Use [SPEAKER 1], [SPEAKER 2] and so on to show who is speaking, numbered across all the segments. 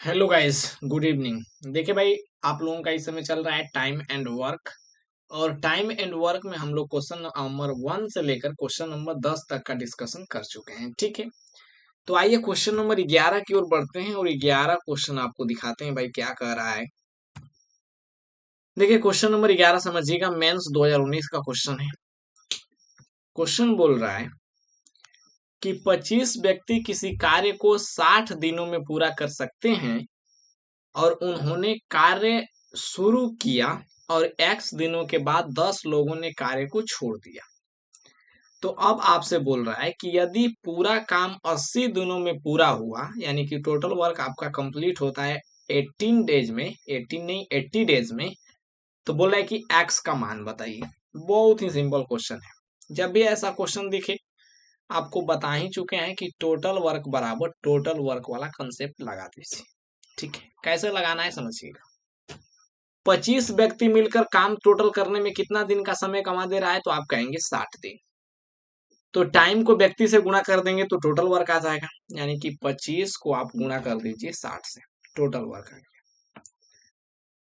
[SPEAKER 1] Hello guys, good evening. देखिए भाई, आप लोगों का इस समय चल रहा है टाइम एंड वर्क। और टाइम एंड वर्क में हम लोग क्वेश्चन नंबर 1 से लेकर क्वेश्चन नंबर 10 तक का डिस्कशन कर चुके हैं। ठीक है, तो आइए क्वेश्चन नंबर 11 की ओर बढ़ते हैं और 11 क्वेश्चन आपको दिखाते हैं भाई क्या कह रहा है। देखिए क्वेश्चन नंबर 11 समझिएगा, मेंस 2019 का क्वेश्चन है। क्वेश्चन बोल रहा है कि 25 व्यक्ति किसी कार्य को 60 दिनों में पूरा कर सकते हैं और उन्होंने कार्य शुरू किया और एक्स दिनों के बाद 10 लोगों ने कार्य को छोड़ दिया। तो अब आपसे बोल रहा है कि यदि पूरा काम 80 दिनों में पूरा हुआ, यानी कि टोटल वर्क आपका कंप्लीट होता है 18 डेज में, 18 नहीं 80 डेज में, तो बोल रहा है कि एक्स का मान बताइए। बहुत ही सिंपल क्वेश्चन है। जब भी ऐसा क्वेश्चन दिखे, आपको बता ही चुके हैं कि टोटल वर्क बराबर टोटल वर्क वाला कंसेप्ट लगा दीजिए। ठीक है, कैसे लगाना है समझिएगा। 25 व्यक्ति मिलकर काम टोटल करने में कितना दिन का समय कमा दे रहा है, तो आप कहेंगे 60 दिन। तो टाइम को व्यक्ति से गुणा कर देंगे तो टोटल वर्क आ जाएगा, यानी कि 25 को आप गुणा कर दीजिए 60 से, टोटल वर्क आ गया।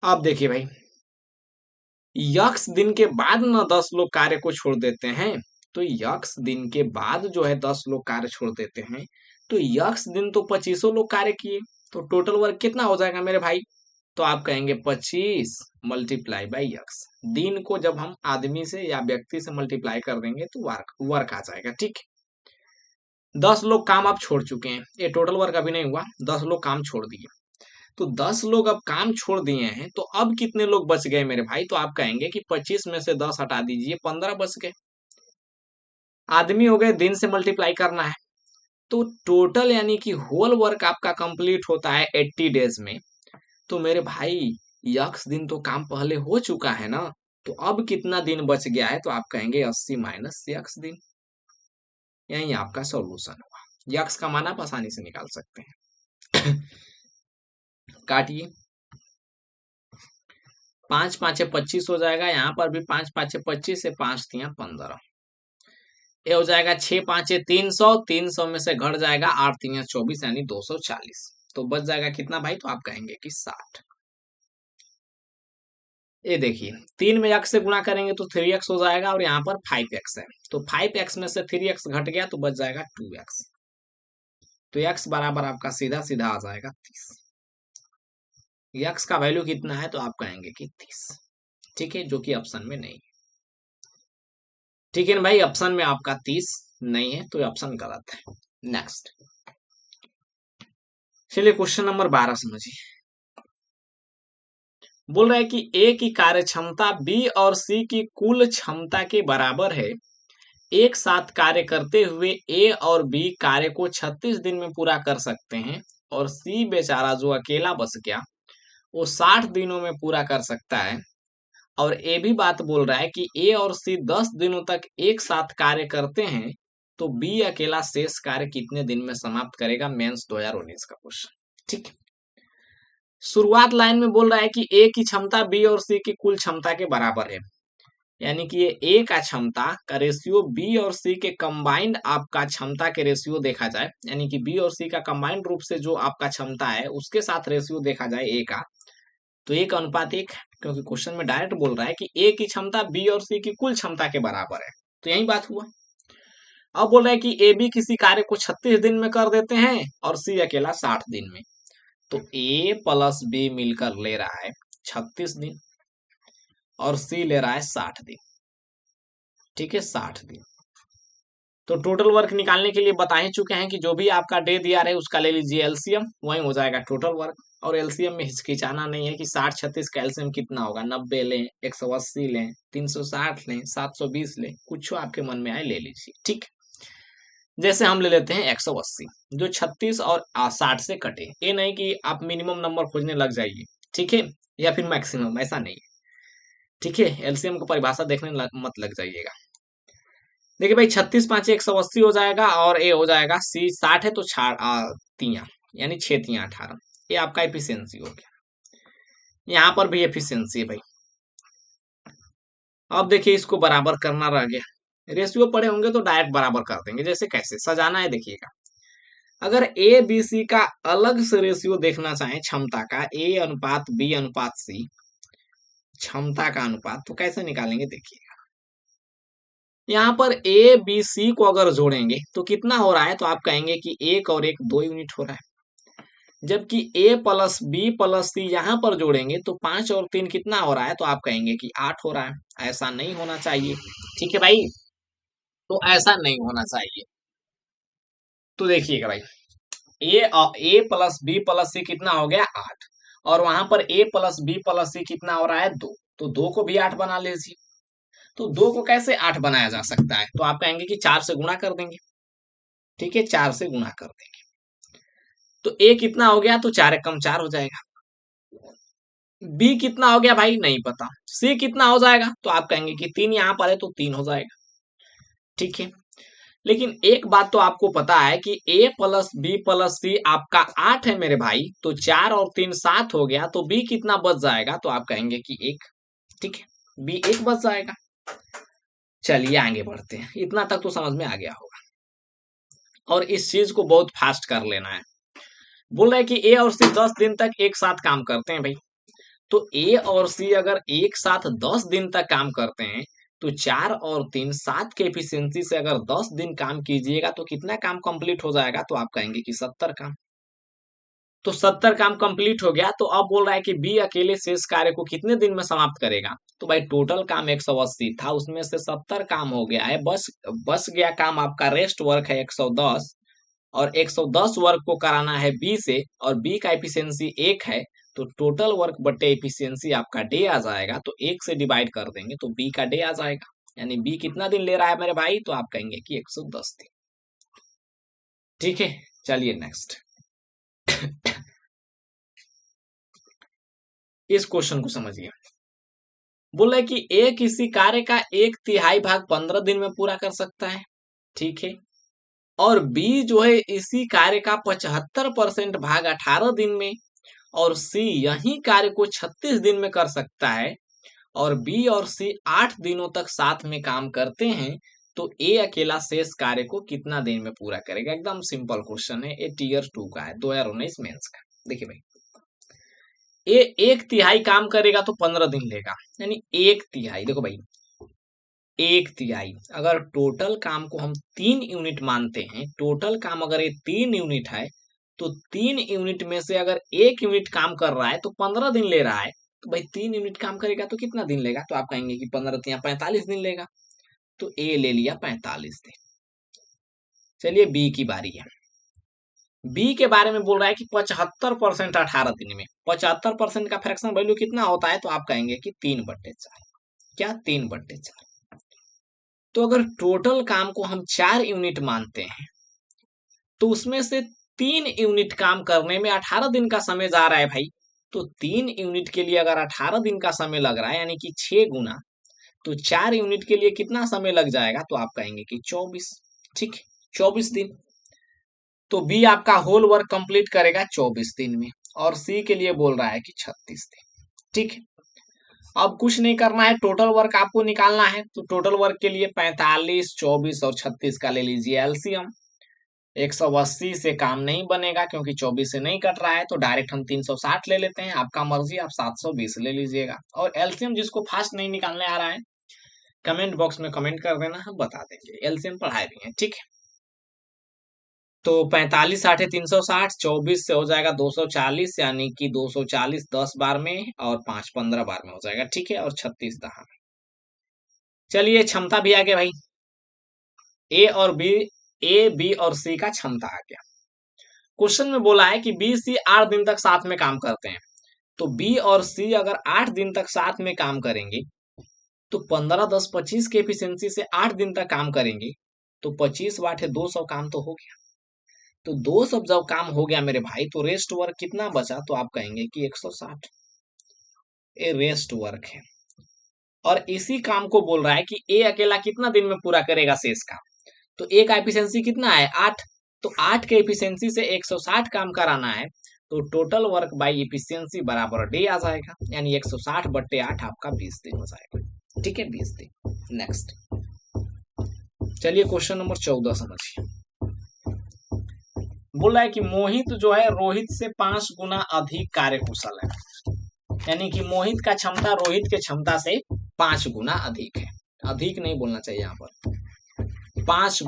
[SPEAKER 1] अब देखिए भाई, यक्स दिन के बाद न 10 लोग कार्य को छोड़ देते हैं, तो यक्स दिन के बाद जो है 10 लोग कार्य छोड़ देते हैं, तो यक्स दिन तो 25 लोग कार्य किए, तो टोटल वर्क कितना हो जाएगा मेरे भाई। तो आप कहेंगे 25 मल्टीप्लाई बाई यक्स। दिन को जब हम आदमी से या व्यक्ति से मल्टीप्लाई कर देंगे तो वर्क वर्क आ जाएगा। ठीक है, 10 लोग काम आप छोड़ चुके हैं, ये टोटल वर्क अभी नहीं हुआ, 10 लोग काम छोड़ दिए। तो 10 लोग अब काम छोड़ दिए हैं, तो अब कितने लोग बच गए मेरे भाई, तो आप कहेंगे कि 25 में से 10 हटा दीजिए, 15 बच गए। आदमी हो गए, दिन से मल्टीप्लाई करना है। तो टोटल यानी कि होल वर्क आपका कंप्लीट होता है 80 डेज में। तो मेरे भाई, यक्स दिन तो काम पहले हो चुका है ना, तो अब कितना दिन बच गया है, तो आप कहेंगे 80 माइनस यक्स दिन। यही आपका सॉल्यूशन हुआ। यक्स का मान आप आसानी से निकाल सकते हैं। काटिए, 5 5 25 हो जाएगा, यहाँ पर भी 5 5 25 से 5 3 15। ये हो जाएगा 6 5 300, 300 में से घट जाएगा 8 3 24, यानी 240। तो बच जाएगा कितना भाई, तो आप कहेंगे कि 60। ये देखिए, 3 में x से गुणा करेंगे तो 3x हो जाएगा, और यहाँ पर 5x है, तो 5x में से 3x घट गया तो बच जाएगा 2x। तो x बराबर आपका सीधा सीधा आ जाएगा 30। x का वैल्यू कितना है, तो आप कहेंगे कि 30। ठीक है, जो कि ऑप्शन में नहीं है। ठीक है ना भाई, ऑप्शन में आपका 30 नहीं है, तो ऑप्शन गलत है। नेक्स्ट, चलिए क्वेश्चन नंबर 12 समझिए। बोल रहा है कि ए की कार्य क्षमता बी और सी की कुल क्षमता के बराबर है। एक साथ कार्य करते हुए ए और बी कार्य को 36 दिन में पूरा कर सकते हैं, और सी बेचारा जो अकेला बच गया वो 60 दिनों में पूरा कर सकता है। और ए भी बात बोल रहा है कि ए और सी 10 दिनों तक एक साथ कार्य करते हैं, तो बी अकेला शेष कार्य कितने दिन में समाप्त करेगा। मेंस 2019 का क्वेश्चन। ठीक, शुरुआत लाइन में बोल रहा है कि ए की क्षमता बी और सी की कुल क्षमता के बराबर है, यानी कि ये ए का क्षमता का रेशियो बी और सी के कंबाइंड आपका क्षमता के रेशियो देखा जाए, यानी कि बी और सी का कंबाइंड रूप से जो आपका क्षमता है उसके साथ रेशियो देखा जाए ए का, तो 1:1 है, क्योंकि क्वेश्चन में डायरेक्ट बोल रहा है कि ए की क्षमता बी और सी की कुल क्षमता के बराबर है। तो यही बात हुआ। अब बोल रहा है कि ए बी किसी कार्य को 36 दिन में कर देते हैं और सी अकेला 60 दिन में। तो ए प्लस बी मिलकर ले रहा है 36 दिन और सी ले रहा है 60 दिन। ठीक है, 60 दिन। तो टोटल वर्क निकालने के लिए बता ही चुके हैं कि जो भी आपका डे दिया रहे उसका ले लीजिए एलसीएम, वही हो जाएगा टोटल वर्क। और एलसीएम में हिचकिचाना नहीं है कि 60 36 का एलसीएम कितना होगा, 90 लें, 180 लें, 360 लें, 720 लें, कुछ आपके मन में आए ले लीजिए। ठीक, जैसे हम ले लेते हैं 180, जो 36 और 60 से कटे। ये नहीं कि आप मिनिमम नंबर खोजने लग जाइए, ठीक है, या फिर मैक्सिमम, ऐसा नहीं है। ठीक है, एलसीएम को परिभाषा देखने मत लग जाइएगा। देखिए भाई, 36 5 180 हो जाएगा, और ए हो जाएगा सी 60 है तो तिया, यानी 6 तिया 18। ये आपका एफिशिएंसी हो गया। यहाँ पर भी एफिशिएंसी है भाई। अब देखिए, इसको बराबर करना रह गया। रेशियो पड़े होंगे तो डायरेक्ट बराबर कर देंगे। जैसे कैसे सजाना है देखिएगा, अगर ए बी सी का अलग से रेशियो देखना चाहें क्षमता का, ए अनुपात बी अनुपात सी, क्षमता का अनुपात, तो कैसे निकालेंगे देखिए। यहाँ पर ए बी सी को अगर जोड़ेंगे तो कितना हो रहा है, तो आप कहेंगे कि 1 और 1 2 यूनिट हो रहा है। जबकि ए प्लस बी प्लस सी यहाँ पर जोड़ेंगे तो 5 और 3 कितना हो रहा है, तो आप कहेंगे कि 8 हो रहा है। ऐसा नहीं होना चाहिए, ठीक है भाई, तो ऐसा नहीं होना चाहिए। तो देखिएगा भाई, ए प्लस बी प्लस सी कितना हो गया 8, और वहां पर ए प्लस बी प्लस सी कितना हो रहा है 2, तो 2 को भी 8 बना लीजिए। तो 2 को कैसे 8 बनाया जा सकता है, तो आप कहेंगे कि 4 से गुणा कर देंगे, ठीक है, 4 से गुणा कर देंगे। तो ए कितना हो गया, तो 4 एकम 4 हो जाएगा। बी कितना हो गया भाई नहीं पता। सी कितना हो जाएगा, तो आप कहेंगे कि 3 यहाँ पर है तो 3 हो जाएगा, ठीक है। लेकिन एक बात तो आपको पता है कि a प्लस बी प्लस सी आपका 8 है मेरे भाई, तो 4 और 3 7 हो गया, तो b कितना बच जाएगा, तो आप कहेंगे कि 1, ठीक है, b 1 बच जाएगा। चलिए आगे बढ़ते हैं, इतना तक तो समझ में आ गया होगा, और इस चीज को बहुत फास्ट कर लेना है। बोल रहे हैं कि ए और सी 10 दिन तक एक साथ काम करते हैं भाई, तो ए और सी अगर एक साथ 10 दिन तक काम करते हैं, तो 4 और 3 7 के एफिशिएंसी से अगर 10 दिन काम कीजिएगा तो कितना काम कंप्लीट हो जाएगा, तो आप कहेंगे कि 70 काम। तो 70 काम कंप्लीट हो गया, तो अब बोल रहा है कि बी अकेले शेष कार्य को कितने दिन में समाप्त करेगा, तो भाई टोटल काम 180 था, उसमें से 70 काम हो गया है, बस बस गया काम आपका रेस्ट वर्क है 110, और 110 वर्क को कराना है बी से, और बी का एफिशिएंसी 1 है, तो टोटल वर्क बटे एफिशिएंसी आपका डे आ जाएगा, तो 1 से डिवाइड कर देंगे तो बी का डे आ जाएगा। यानी बी कितना दिन ले रहा है मेरे भाई, तो आप कहेंगे कि 110 दिन, ठीक है। चलिए नेक्स्ट इस क्वेश्चन को समझिए। बोला कि ए किसी कार्य का 1/3 भाग 15 दिन में पूरा कर सकता है, ठीक है, और बी जो है इसी कार्य का 75% भाग 18 दिन में, और सी यही कार्य को 36 दिन में कर सकता है, और बी और सी 8 दिनों तक साथ में काम करते हैं, तो ए अकेला शेष कार्य को कितना दिन में पूरा करेगा। एकदम सिंपल क्वेश्चन है, ये टीयर 2 का है, 2019 मेंस का। देखिए भाई, ए 1/3 काम करेगा तो 15 दिन लेगा, यानी 1/3, देखो भाई 1/3, अगर टोटल काम को हम 3 यूनिट मानते हैं, टोटल काम अगर ये 3 यूनिट है, तो 3 यूनिट में से अगर 1 यूनिट काम कर रहा है तो 15 दिन ले रहा है, तो भाई 3 यूनिट काम करेगा तो कितना दिन लेगा, तो आप कहेंगे कि 15 या 45 दिन लेगा, तो ए ले लिया 45 दिन। चलिए बी की बारी है। बी के बारे में बोल रहा है कि 75% 18 दिन में, 75% का फ्रैक्शन वैल्यू कितना होता है, तो आप कहेंगे कि 3/4, क्या 3/4। तो अगर टोटल काम को हम 4 यूनिट मानते हैं, तो उसमें से 3 यूनिट काम करने में 18 दिन का समय जा रहा है भाई, तो 3 यूनिट के लिए अगर 18 दिन का समय लग रहा है, यानी कि 6 गुना, तो 4 यूनिट के लिए कितना समय लग जाएगा, तो आप कहेंगे कि 24, ठीक, 24 दिन। तो बी आपका होल वर्क कंप्लीट करेगा 24 दिन में, और सी के लिए बोल रहा है कि 36 दिन, ठीक है। अब कुछ नहीं करना है, टोटल वर्क आपको निकालना है, तो टोटल वर्क के लिए 45 24 और 36 का ले लीजिए एलसीएम। 180 से काम नहीं बनेगा क्योंकि 24 से नहीं कट रहा है, तो डायरेक्ट हम 360 ले लेते हैं, आपका मर्जी, आप 720 ले लीजिएगा। और एलसीएम जिसको फास्ट नहीं निकालने आ रहा है, कमेंट बॉक्स में कमेंट कर देना, हम बता देंगे, एलसीएम पढ़ाए भी हैं, ठीक है। तो 45 8 360, 24 से हो जाएगा 240, यानी कि 240 10 बार में, और 5 15 बार में हो जाएगा, ठीक है, और 36 दहा में। चलिए क्षमता भी आ गया भाई, ए और बी, ए बी और सी का क्षमता आ गया। क्वेश्चन में बोला है कि बी सी 8 दिन तक साथ में काम करते हैं, तो बी और सी अगर 8 दिन तक साथ में काम करेंगे, तो 15 10 25 के एफिशिएंसी से 8 दिन तक काम करेंगे, तो 25 वाट है 200 काम तो हो गया। तो 200 जब काम हो गया मेरे भाई, तो रेस्ट वर्क कितना बचा, तो आप कहेंगे कि 160, ये रेस्ट वर्क है। और इसी काम को बोल रहा है कि ए अकेला कितना दिन में पूरा करेगा शेष काम, तो ए का एफिशिएंसी कितना है 8, तो 8 के एफिशिएंसी से 160 काम कराना है, तो टोटल वर्क बाई एफिशिएंसी बराबर डे आ जाएगा, यानी 160/8 आपका 20 दिन हो जाएगा, ठीक है, 20 दिन। नेक्स्ट चलिए क्वेश्चन नंबर 14 समझिए। बोल रहा है कि मोहित जो है रोहित से 5 गुना अधिक कार्यकुशल है, यानी कि मोहित का क्षमता रोहित के क्षमता से 5 गुना अधिक है। अधिक नहीं बोलना चाहिए यहाँ पर, 5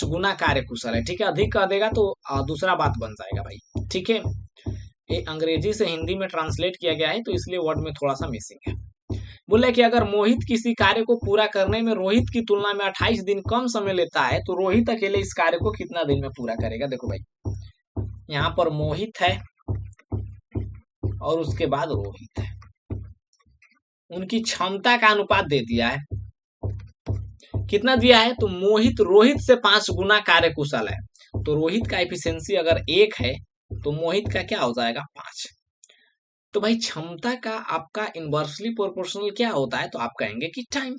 [SPEAKER 1] गुना कार्यकुशल है। ठीक है, अधिक कह देगा तो दूसरा बात बन जाएगा भाई। ठीक है, ये अंग्रेजी से हिंदी में ट्रांसलेट किया गया है तो इसलिए वर्ड में थोड़ा सा मिसिंग है। बोले कि अगर मोहित किसी कार्य को पूरा करने में रोहित की तुलना में 28 दिन कम समय लेता है तो रोहित अकेले इस कार्य को कितना दिन में पूरा करेगा। देखो भाई, यहाँ पर मोहित है और उसके बाद रोहित है, उनकी क्षमता का अनुपात दे दिया है। कितना दिया है? तो मोहित रोहित से 5 गुना कार्यकुशल है, तो रोहित का एफिशिएंसी अगर 1 है तो मोहित का क्या हो जाएगा? 5। तो भाई क्षमता का आपका इनवर्सली प्रोपोर्शनल क्या होता है? तो आप कहेंगे कि टाइम।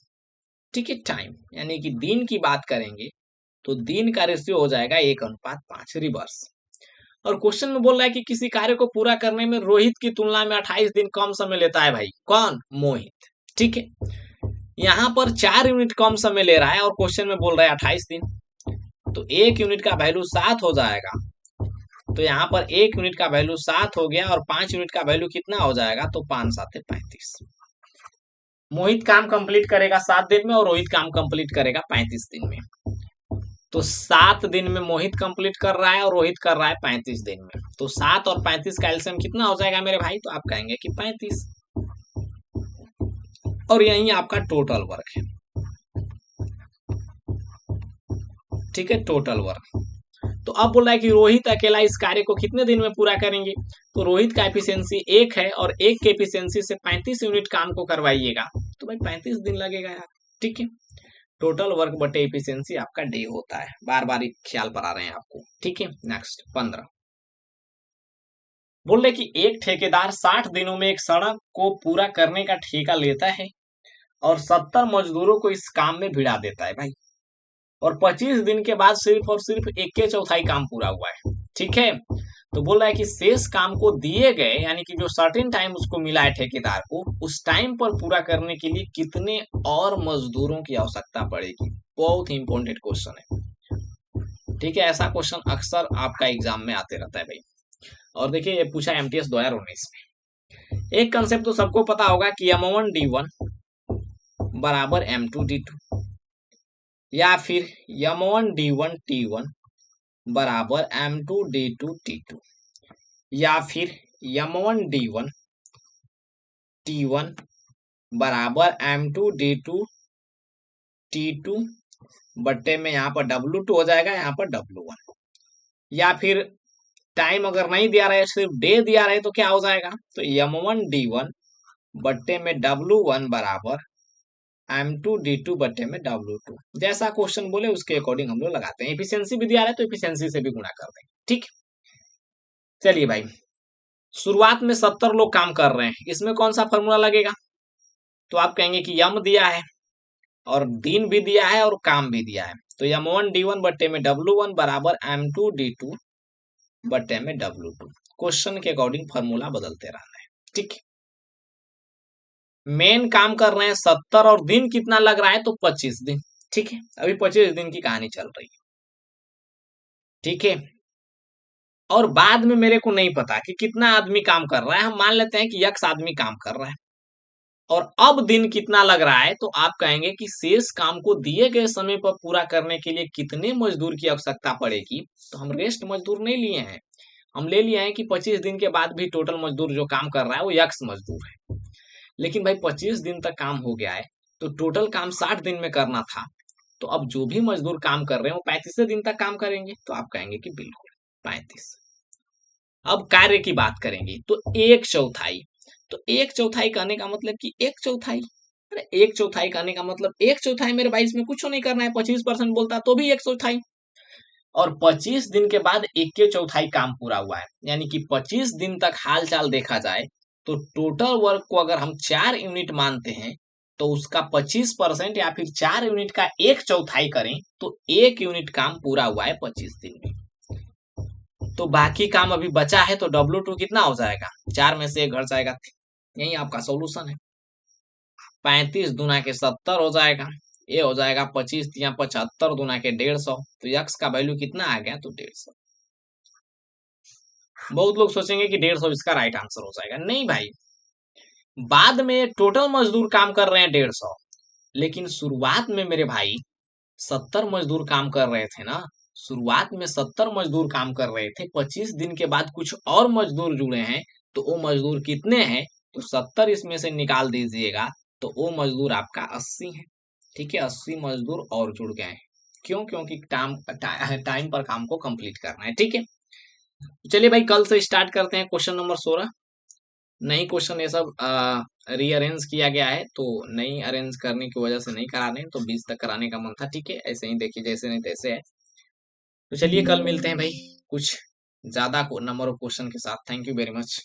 [SPEAKER 1] ठीक है, टाइम यानी कि दिन की बात करेंगे तो दिन का रेशियो हो जाएगा 1:5 रिवर्स। और क्वेश्चन में बोल रहा है कि किसी कार्य को पूरा करने में रोहित की तुलना में 28 दिन कम समय लेता है। भाई कौन? मोहित। ठीक है, यहाँ पर 4 यूनिट कम समय ले रहा है और क्वेश्चन में बोल रहा है 28 दिन, तो 1 यूनिट का वैल्यू 7 हो जाएगा। तो यहाँ पर 1 यूनिट का वैल्यू 7 हो गया और 5 यूनिट का वैल्यू कितना हो जाएगा? तो 5 7 35। मोहित काम कंप्लीट करेगा 7 दिन में और रोहित काम कंप्लीट करेगा 35 दिन में। तो 7 दिन में मोहित कंप्लीट कर रहा है और रोहित कर रहा है 35 दिन में। तो 7 और 35 का एलसीएम कितना हो जाएगा मेरे भाई? तो आप कहेंगे कि 35। और यही आपका टोटल वर्क है। ठीक है, टोटल वर्क। तो अब बोल रहा है कि रोहित अकेला इस कार्य को कितने दिन में पूरा करेंगे? तो रोहित का एफिशिएंसी 1 है और 1 के एफिशिएंसी से 35 यूनिट काम को करवाइएगा तो भाई 35 दिन लगेगा यार। ठीक है, टोटल वर्क बटे एफिशिएंसी आपका डे होता है। बार बार ख्याल पर आ रहे हैं आपको। ठीक है, नेक्स्ट 15 बोल रहे कि एक ठेकेदार 60 दिनों में एक सड़क को पूरा करने का ठेका लेता है और 70 मजदूरों को इस काम में भिड़ा देता है भाई, और 25 दिन के बाद सिर्फ और सिर्फ 1/4 काम पूरा हुआ है। ठीक है, तो बोल रहा है कि शेष काम को दिए गए यानी कि जो सर्टेन टाइम उसको मिला है ठेकेदार को, उस टाइम पर पूरा करने के लिए कितने और मजदूरों की आवश्यकता पड़ेगी। बहुत ही इंपॉर्टेंट क्वेश्चन है। ठीक है, ऐसा क्वेश्चन अक्सर आपका एग्जाम में आते रहता है भाई। और देखिए ये पूछा एमटीएस 2019 में। एक कंसेप्ट तो सबको पता होगा कि M1D1 बराबर M2D2 या फिर M1D1T1 बराबर M2D2T2 या फिर M1D1T1 बराबर M2D2T2 बट्टे में यहाँ पर W2 हो जाएगा, यहाँ पर W1। या फिर टाइम अगर नहीं दिया रहे, सिर्फ डे दिया रहे तो क्या हो जाएगा? तो M1D1 बट्टे में W1 बराबर M2D2 बट्टे में W2। जैसा क्वेश्चन बोले उसके अकॉर्डिंग हम लोग लगाते हैं। एफिशिएंसी भी दिया रहे तो एफिशिएंसी से भी गुणा कर देंगे। ठीक, चलिए भाई, शुरुआत में 70 लोग काम कर रहे हैं, इसमें कौन सा फॉर्मूला लगेगा? तो आप कहेंगे कि यम दिया है और दिन भी दिया है और काम भी दिया है, तो M1D1 बट्टे में W1 बराबर M2D2 बट्टे में W2। क्वेश्चन के अकॉर्डिंग फॉर्मूला बदलते रहना है। ठीक, मेन काम कर रहे हैं 70 और दिन कितना लग रहा है? तो 25 दिन। ठीक है, अभी 25 दिन की कहानी चल रही है। ठीक है, और बाद में मेरे को नहीं पता कि कितना आदमी काम कर रहा है, हम मान लेते हैं कि X आदमी काम कर रहा है और अब दिन कितना लग रहा है, तो आप कहेंगे कि शेष काम को दिए गए समय पर पूरा करने के लिए कितने मजदूर की आवश्यकता पड़ेगी। तो हम रेस्ट मजदूर नहीं लिए हैं, हम ले लिए हैं कि 25 दिन के बाद भी टोटल मजदूर जो काम कर रहा है वो X मजदूर है। लेकिन भाई 25 दिन तक काम हो गया है तो टोटल काम 60 दिन में करना था, तो अब जो भी मजदूर काम कर रहे हैं वो 35 दिन तक काम करेंगे। तो आप कहेंगे कि बिल्कुल 35। अब कार्य की बात करेंगे तो 1/4। तो 1/4 कहने का मतलब कि 1/4, अरे 1/4 कहने का मतलब 1/4 मेरे भाई, इसमें कुछ नहीं करना है। 25% बोलता तो भी 1/4, और 25 दिन के बाद 1/4 काम पूरा हुआ है, यानी कि 25 दिन तक हाल चाल देखा जाए तो टोटल वर्क को अगर हम 4 यूनिट मानते हैं तो उसका 25% या फिर 4 यूनिट का 1/4 करें तो 1 यूनिट काम पूरा हुआ है 25 दिन में। तो बाकी काम अभी बचा है, तो W2 कितना हो जाएगा? 4 में से 1 घट जाएगा। यही आपका सॉल्यूशन है। 35 दूना के 70 हो जाएगा, ये हो जाएगा 25 या 75 गुना के 150। तो यक्स का वैल्यू कितना आ गया, तो 150। बहुत लोग सोचेंगे कि 150 इसका राइट आंसर हो जाएगा। नहीं भाई, बाद में टोटल मजदूर काम कर रहे हैं 150, लेकिन शुरुआत में मेरे भाई 70 मजदूर काम कर रहे थे ना। शुरुआत में 70 मजदूर काम कर रहे थे, 25 दिन के बाद कुछ और मजदूर जुड़े हैं। तो वो मजदूर कितने हैं, तो 70 इसमें से निकाल दीजिएगा, तो वो मजदूर आपका 80 है। ठीक है, 80 मजदूर और जुड़ गए हैं। क्यों? क्योंकि टाइम पर काम को कंप्लीट करना है। ठीक है, चलिए भाई, कल से स्टार्ट करते हैं क्वेश्चन नंबर 16। नई क्वेश्चन ये सब रीअरेंज किया गया है, तो नई अरेंज करने की वजह से नहीं करा रहे हैं, तो 20 तक कराने का मन था। ठीक है, ऐसे ही देखिए, जैसे नहीं तैसे है। तो चलिए कल मिलते हैं भाई कुछ ज्यादा नंबर ऑफ क्वेश्चन के साथ। Thank you very much.